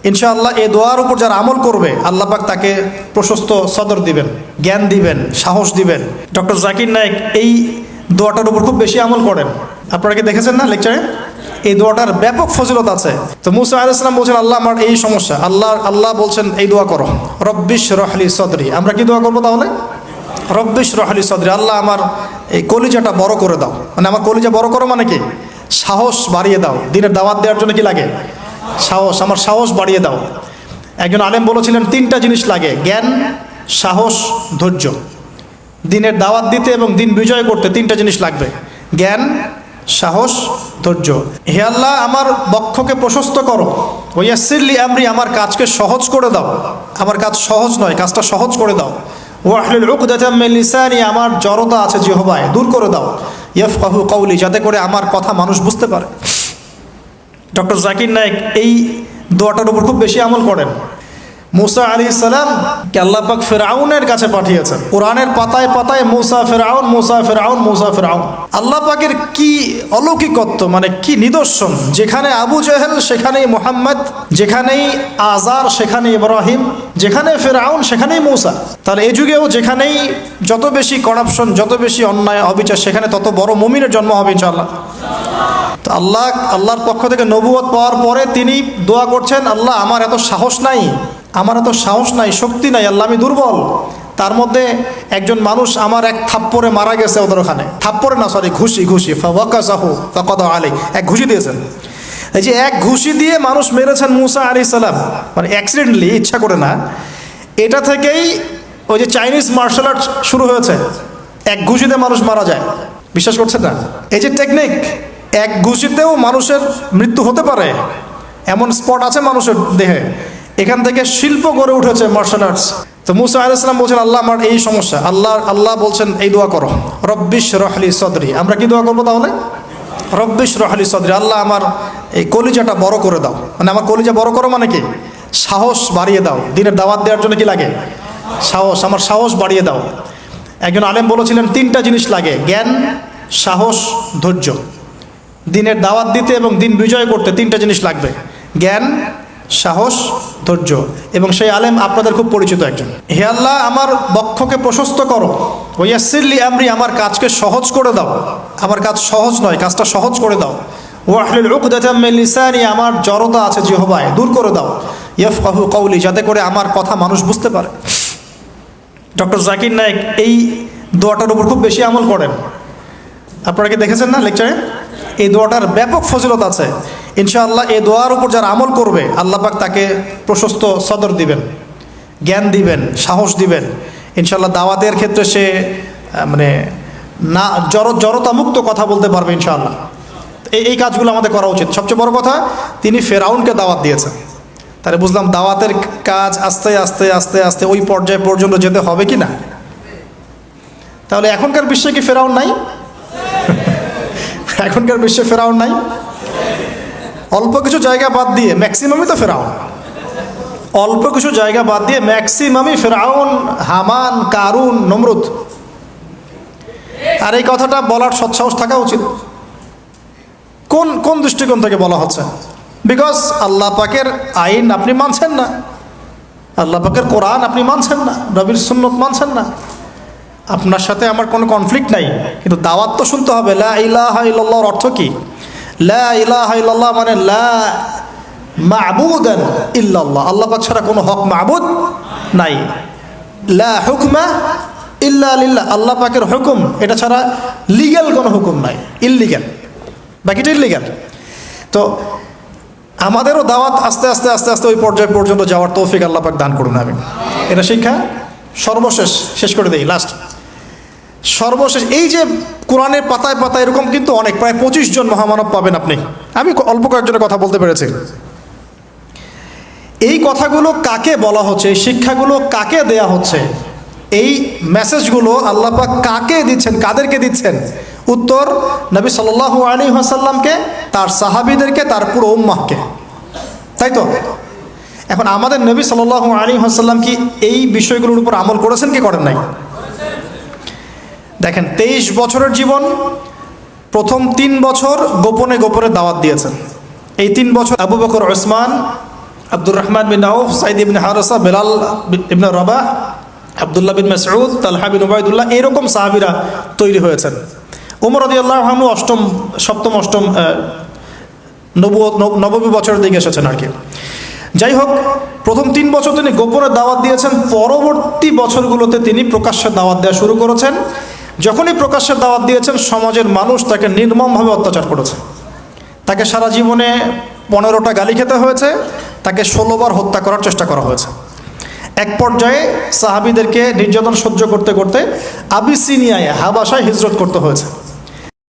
ইনশাআল্লাহ এই দোয়ার উপর যারা আমল করবে আল্লাহ পাক তাকে প্রশস্ত সদর দিবেন, জ্ঞান দিবেন, সাহস দিবেন। ডক্টর জাকির নায়েক এই দোয়াটার উপর খুব বেশি আমল করেন। আপনারা কি দেখেছেন না লেকচারে? এই দোয়াটার ব্যাপক ফজিলত আছে। তো মুসা আলাইহিস সালাম বলছেন, আল্লাহ আমার এই সমস্যা, আল্লাহ বলছেন এই দোয়া করো, রব্বিশ রহলি সদরি। আমরা কি দোয়া করবো তাহলে? রব্বিশ রহলি সদরি, আল্লাহ আমার এই কলিজাটা বড় করে দাও। মানে আমার কলিজা বড় করো মানে কি? সাহস বাড়িয়ে দাও। দিনের দাওয়াত দেওয়ার জন্য কি লাগে? সাহস। আমার সাহস বাড়িয়ে দাও। একজন আলেম বলেছিলেন তিনটা জিনিস লাগে, জ্ঞান, সাহস, ধৈর্য। দিনের দাওয়াত দিতে এবং দিন বিজয় করতে তিনটা জিনিস লাগবে, জ্ঞান, সাহস, ধৈর্য। হে আল্লাহ আমার বক্ষকে প্রশস্ত করো, ওয়াসসিরলি আমরি, আমার কাজকে সহজ করে দাও। আমার কাজ সহজ নয়, কাজটা সহজ করে দাও। ওয়াহলুল উকদাতাম মিন লিসানি, আমার জড়তা আছে জিহ্বায়, দূর করে দাও। ইয়াফকাহু কওলি, যাতে করে আমার কথা মানুষ বুঝতে পারে। ডক্টর জাকির নায়েক এই দোয়াটার উপর খুব বেশি আমল করেন। মুসা আলাইহিস সালাম কে আল্লাহ পাক ফিরআউনের কাছে পাঠিয়েছেন। কোরআনের পাতায় পাতায় মুসা ফিরআউন, মুসা ফিরআউন, মুসা ফিরআউন। আল্লাহ পাকের কি অলৌকিকত্ব, মানে কি নিদর্শন! যেখানে আবু জেহেল সেখানেই মুহাম্মদ, যেখানেই আজার সেখানেই ইব্রাহিম, যেখানে ফিরআউন সেখানেই মুসা। তাহলে এই যুগেও যেখানেই যত বেশি করাপশন, যত বেশি অন্যায় অবিচার, সেখানে তত বড় মুমিনের জন্ম হবে ইনশাআল্লাহ। তো আল্লাহর পক্ষ থেকে নবুয়ত পাওয়ার পরে তিনি দোয়া করছেন, আল্লাহ আমার এত সাহস নাই, আমার এত সাহস নাই, শক্তি নাই, আল্লাহ আমি দুর্বল। তার মধ্যে একজন মানুষ আমার এক থাপ্পড়ে মারা গেছে ওদের ওখানে। থাপ্পড়ে না, সরি, ঘুষি ফাওয়াকাযাহু ফাকাদা আলাইহি, এক ঘুষি দিয়েছেন। এই যে এক ঘুষি দিয়ে মানুষ মেরেছেন মুসা আলাইহিস সালাম, মানে অ্যাক্সিডেন্টলি, ইচ্ছা করে না। এটা থেকেই ওই যে চাইনিজ মার্শাল আর্ট শুরু হয়েছে, এক ঘুষিতে মানুষ মারা যায়। বিশ্বাস করছেন না? এই যে টেকনিক, এক ঘুষিতেও মানুষের মৃত্যু হতে পারে, এমন স্পট আছে মানুষের দেহে। এখান থেকে শিল্প গড়ে উঠেছে মার্শাল আর্টস। তো মুসা আলাইহিস সালাম বলছেন, আল্লাহ আমার এই সমস্যা, আল্লাহ বলছেন এই দোয়া করো, রব্বিশ রহলি সদরি। আমরা কি দোয়া করবো তাহলে? রব্বিশ রহলি সদরি, আল্লাহ আমার এই কলিজাটা বড় করে দাও। মানে আমার কলিজা বড় করো মানে কি? সাহস বাড়িয়ে দাও। দিনের দাওয়াত দেওয়ার জন্য কি লাগে? সাহস। আমার সাহস বাড়িয়ে দাও। একজন আলেম বলেছিলেন তিনটা জিনিস লাগে, জ্ঞান, সাহস, ধৈর্য। দিনের দাওয়াত দিতে এবং দিন বিজয় করতে তিনটা জিনিস লাগবে, জ্ঞান, সাহস, ধৈর্য। এবং সেই আলেম আপনাদের খুব পরিচিত একজন। হে আল্লাহ আমার বক্ষকে প্রশস্ত করো, ওয়াসসিরলি আমরি, আমার কাজকে সহজ করে দাও। আমার কাজ সহজ নয়, কাজটা সহজ করে দাও। ওয়াহলুল উকদাতাম মিন লিসানি, আমার জড়তা আছে জিহ্বায়, দূর করে দাও। ইয়াফকাহু কওলি, যাতে করে আমার কথা মানুষ বুঝতে পারে। ডক্টর জাকির নায়েক এই দোয়াটার উপর খুব বেশি আমল করেন। আপনারা কি দেখেছেন না লেকচারে? এই দোয়াটার ব্যাপক ফজিলত আছে। ইনশাআল্লাহ এই দোয়ার উপর যারা আমল করবে আল্লাহ পাক তাকে প্রশস্ত সদর দিবেন, জ্ঞান দিবেন, সাহস দিবেন। ইনশাআল্লাহ দাওয়াতের ক্ষেত্রে সে মানে না জড়তা মুক্ত কথা বলতে পারবে ইনশাআল্লাহ। এই কাজগুলো আমাদের করা উচিত। সবচেয়ে বড় কথা, তিনি ফেরাউনকে দাওয়াত দিয়েছেন। তাহলে বুঝলাম দাওয়াতের কাজ আস্তে আস্তে আস্তে আস্তে ওই পর্যায় পর্যন্ত যেতে হবে কি না? তাহলে এখনকার বিশ্বে কি ফেরাউন নাই? এখনকার বিশ্বে ফেরাউন নাই? অল্প কিছু জায়গা বাদ দিয়ে ম্যাক্সিমামই তো ফেরাউন। অল্প কিছু জায়গা বাদ দিয়ে ম্যাক্সিমামই ফেরাউন, হামান, কারুন, নমরুদ। আর এই কথাটা বলার সৎসাহস থাকা উচিত। কোন দৃষ্টিকোণ থেকে বলা হচ্ছে? বিকজ আল্লাহ পাকের আইন আপনি মানছেন না, আল্লাহ পাকের কোরআন আপনি মানছেন না, নবীর সুন্নত মানছেন না। আপনার সাথে আমার কোনো কনফ্লিক্ট নাই, কিন্তু দাওয়াত তো শুনতে হবে। লা ইলাহা ইল্লাল্লাহর অর্থ কি? লা ইলাহা ইল্লাল্লাহ মানে লা মা'বুদান ইল্লাল্লাহ, আল্লাহ পাক ছাড়া কোনো হক মা'বুদ নাই। লা হুকমা ইল্লা লিল্লাহ, আল্লাহ পাকের হুকুম এটা ছাড়া লিগ্যাল কোনো হুকুম নাই, ইললিগ্যাল, বাকিটা ইললিগ্যাল। তো আমাদেরও দাওয়াত আস্তে আস্তে আস্তে আস্তে ওই পর্যায় পর্যন্ত যাওয়ার তৌফিক আল্লাহ পাক দান করুন। আমি এটা শিক্ষা সর্বশেষ শেষ করে দিই, লাস্ট সর্বশেষ। এই যে কোরআনের পাতায় পাতায় এরকম কিন্তু অনেক, প্রায় 25 জন মহামানব পাবেন আপনি। আমি অল্প কয়েকজনের কথা বলতে পেরেছি। এই কথাগুলো কাকে বলা হচ্ছে, এই শিক্ষাগুলো কাকে দেয়া হচ্ছে, এই মেসেজগুলো আল্লাহ পাক কাকে দিচ্ছেন, কাদেরকে দিচ্ছেন? উত্তর, নবী সাল্লাল্লাহু আলাইহি ওয়াসাল্লামকে, তার সাহাবীদেরকে, তার পুরো উম্মাহকে। তাই তো? এখন আমাদের নবী সাল্লাল্লাহু আলাইহি ওয়াসাল্লাম কি এই বিষয়গুলোর উপর আমল করেছেন কি করেন নাই? দেখেন, 23 বছরের জীবন, প্রথম 3 বছর গোপনে গোপনে দাওয়াত দিয়েছেন। এই 3 বছর আবু বকর, ওসমান, আব্দুর রহমান বিন আউফ, সাইদ ইবনে হারেসা, বেলাল ইবনে রাবাহ, আব্দুল্লাহ বিন মাসউদ, তালহা বিন উবাইদুল্লাহ, এরকম সাহাবীরা তৈরি হয়েছেন। ওমর রাদিয়াল্লাহু আনহু সপ্তম অষ্টম নববী বছরের দিকে এসেছেন আর কি। যাই হোক, প্রথম 3 বছর তিনি গোপনে দাওয়াত দিয়েছেন, পরবর্তী বছরগুলোতে তিনি প্রকাশ্যে দাওয়াত দেওয়া শুরু করেছেন। যখনই প্রকাশ্যে দাওয়াত দিয়েছেন, সমাজের মানুষ তাকে নির্মমভাবে অত্যাচার করেছে। তাকে সারা জীবনে 15টা গালি খেতে হয়েছে, তাকে 16 বার হত্যা করার চেষ্টা করা হয়েছে। এক পর্যায়ে সাহাবীদেরকে নির্যাতন সহ্য করতে করতে আবিসিনিয়ায়, হাবাসায় হিজরত করতে হয়েছে।